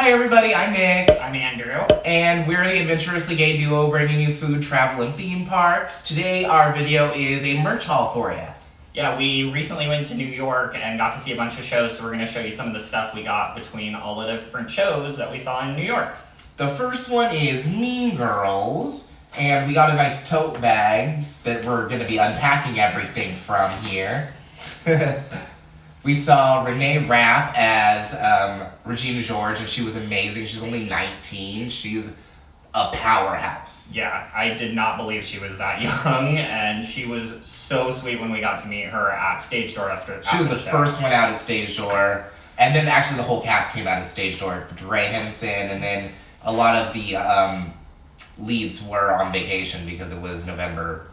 Hi everybody, I'm Nick. I'm Andrew. And we're the Adventurously Gay Duo bringing you food, travel, and theme parks. Today our video is a merch haul for you. Yeah, we recently went to New York and got to see a bunch of shows, so we're going to show you some of the stuff we got between all the different shows that we saw in New York. The first one is Mean Girls, and we got a nice tote bag that we're going to be unpacking everything from here. We saw Renee Rapp as Regina George, and she was amazing. She's only 19. She's a powerhouse. Yeah, I did not believe she was that young, and she was so sweet when we got to meet her at Stage Door after She was the show. first one out at Stage Door, and then actually the whole cast came out at Stage Door. Dre Henson, and then a lot of the leads were on vacation because it was November,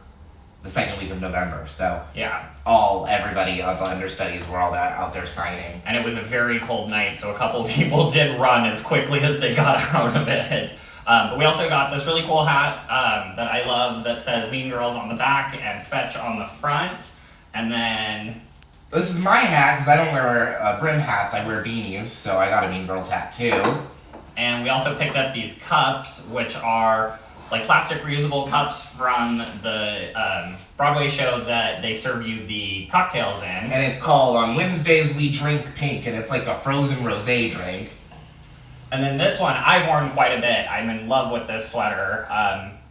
the second week of November. So yeah, everybody on the understudies were all out there signing. And it was a very cold night, so a couple of people did run as quickly as they got out of it. But we also got this really cool hat that I love that says Mean Girls on the back and Fetch on the front. And then... This is my hat because I don't wear brim hats, I wear beanies, so I got a Mean Girls hat too. And we also picked up these cups, which are like plastic reusable cups from the Broadway show that they serve you the cocktails in. And it's called On Wednesdays We Drink Pink, and it's like a frozen rosé drink. And then this one, I've worn quite a bit. I'm in love with this sweater.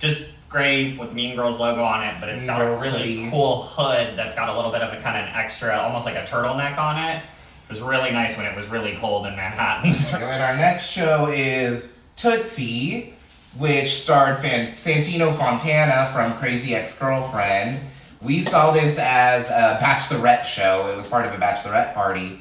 Just gray with the Mean Girls logo on it, but it's got a really cool hood that's got a little bit of a kind of extra, almost like a turtleneck on it. It was really nice when it was really cold in Manhattan. And our next show is Tootsie, which starred Santino Fontana from Crazy Ex-Girlfriend. We saw this as a bachelorette show. It was part of a bachelorette party.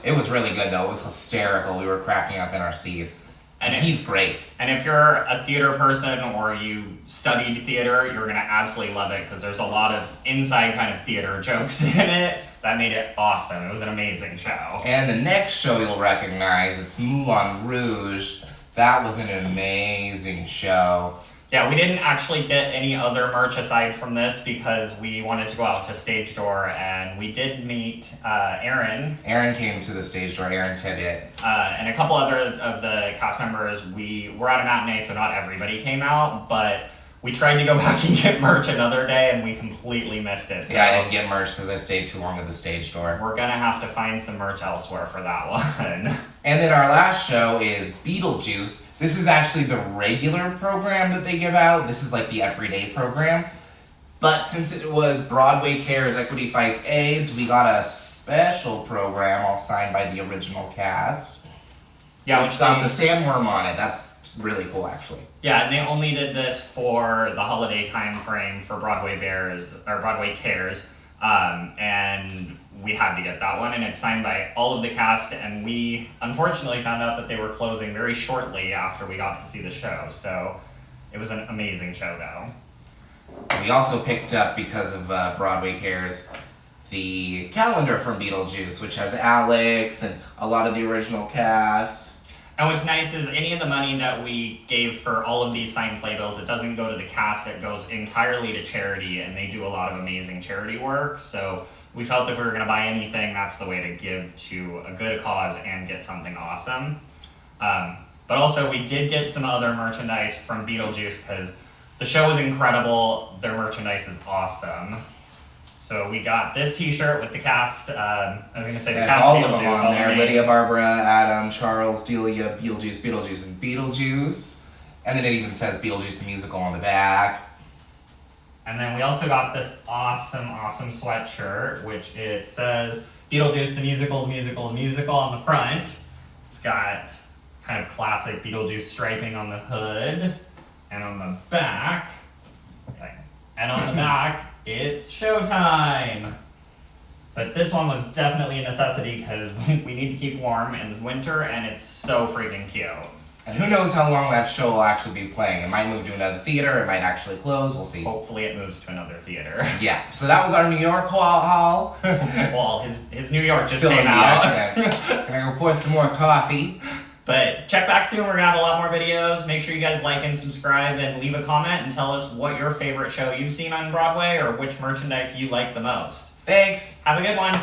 It was really good though. It was hysterical. We were cracking up in our seats. And he's great. And if you're a theater person or you studied theater, you're going to absolutely love it because there's a lot of inside kind of theater jokes in it. That made it awesome. It was an amazing show. And the next show you'll recognize, it's Moulin Rouge. That was an amazing show. Yeah, we didn't actually get any other merch aside from this because we wanted to go out to Stage Door, and we did meet Aaron. Aaron came to the Stage Door, Aaron Tibbett. And a couple other of the cast members. We were at a matinee, so not everybody came out, but we tried to go back and get merch another day, and we completely missed it. So yeah, I didn't get merch because I stayed too long at the Stage Door. We're going to have to find some merch elsewhere for that one. And then our last show is Beetlejuice. This is actually the regular program that they give out. This is like the everyday program. But since it was Broadway Cares, Equity Fights AIDS, we got a special program all signed by the original cast. Yeah, it's got the sandworm on it. That's really cool, actually. Yeah, and they only did this for the holiday time frame for Broadway Cares, and we had to get that one, and it's signed by all of the cast, and we unfortunately found out that they were closing very shortly after we got to see the show, so it was an amazing show, though. We also picked up, because of Broadway Cares, the calendar from Beetlejuice, which has Alex and a lot of the original cast. And what's nice is any of the money that we gave for all of these signed playbills, it doesn't go to the cast, it goes entirely to charity, and they do a lot of amazing charity work. So we felt if we were going to buy anything, that's the way to give to a good cause and get something awesome. But also we did get some other merchandise from Beetlejuice because the show was incredible, their merchandise is awesome. So we got this t-shirt with the cast, I was going to say the cast all of of them Beetlejuice, on there. names. Lydia, Barbara, Adam, Charles, Delia, Beetlejuice, and Beetlejuice. And then it even says Beetlejuice the Musical on the back. And then we also got this awesome sweatshirt, which it says Beetlejuice the Musical on the front. It's got kind of classic Beetlejuice striping on the hood. And on the back, it's showtime! But this one was definitely a necessity because we need to keep warm in this winter, and it's so freaking cute. And who knows how long that show will actually be playing. It might move to another theater, it might actually close, we'll see. Hopefully it moves to another theater. Yeah, so that was our New York haul. Well, his New York just Still came in the out. accent. Gonna go pour some more coffee. But check back soon, we're gonna have a lot more videos. Make sure you guys like and subscribe and leave a comment and tell us what your favorite show you've seen on Broadway or which merchandise you like the most. Thanks. Have a good one.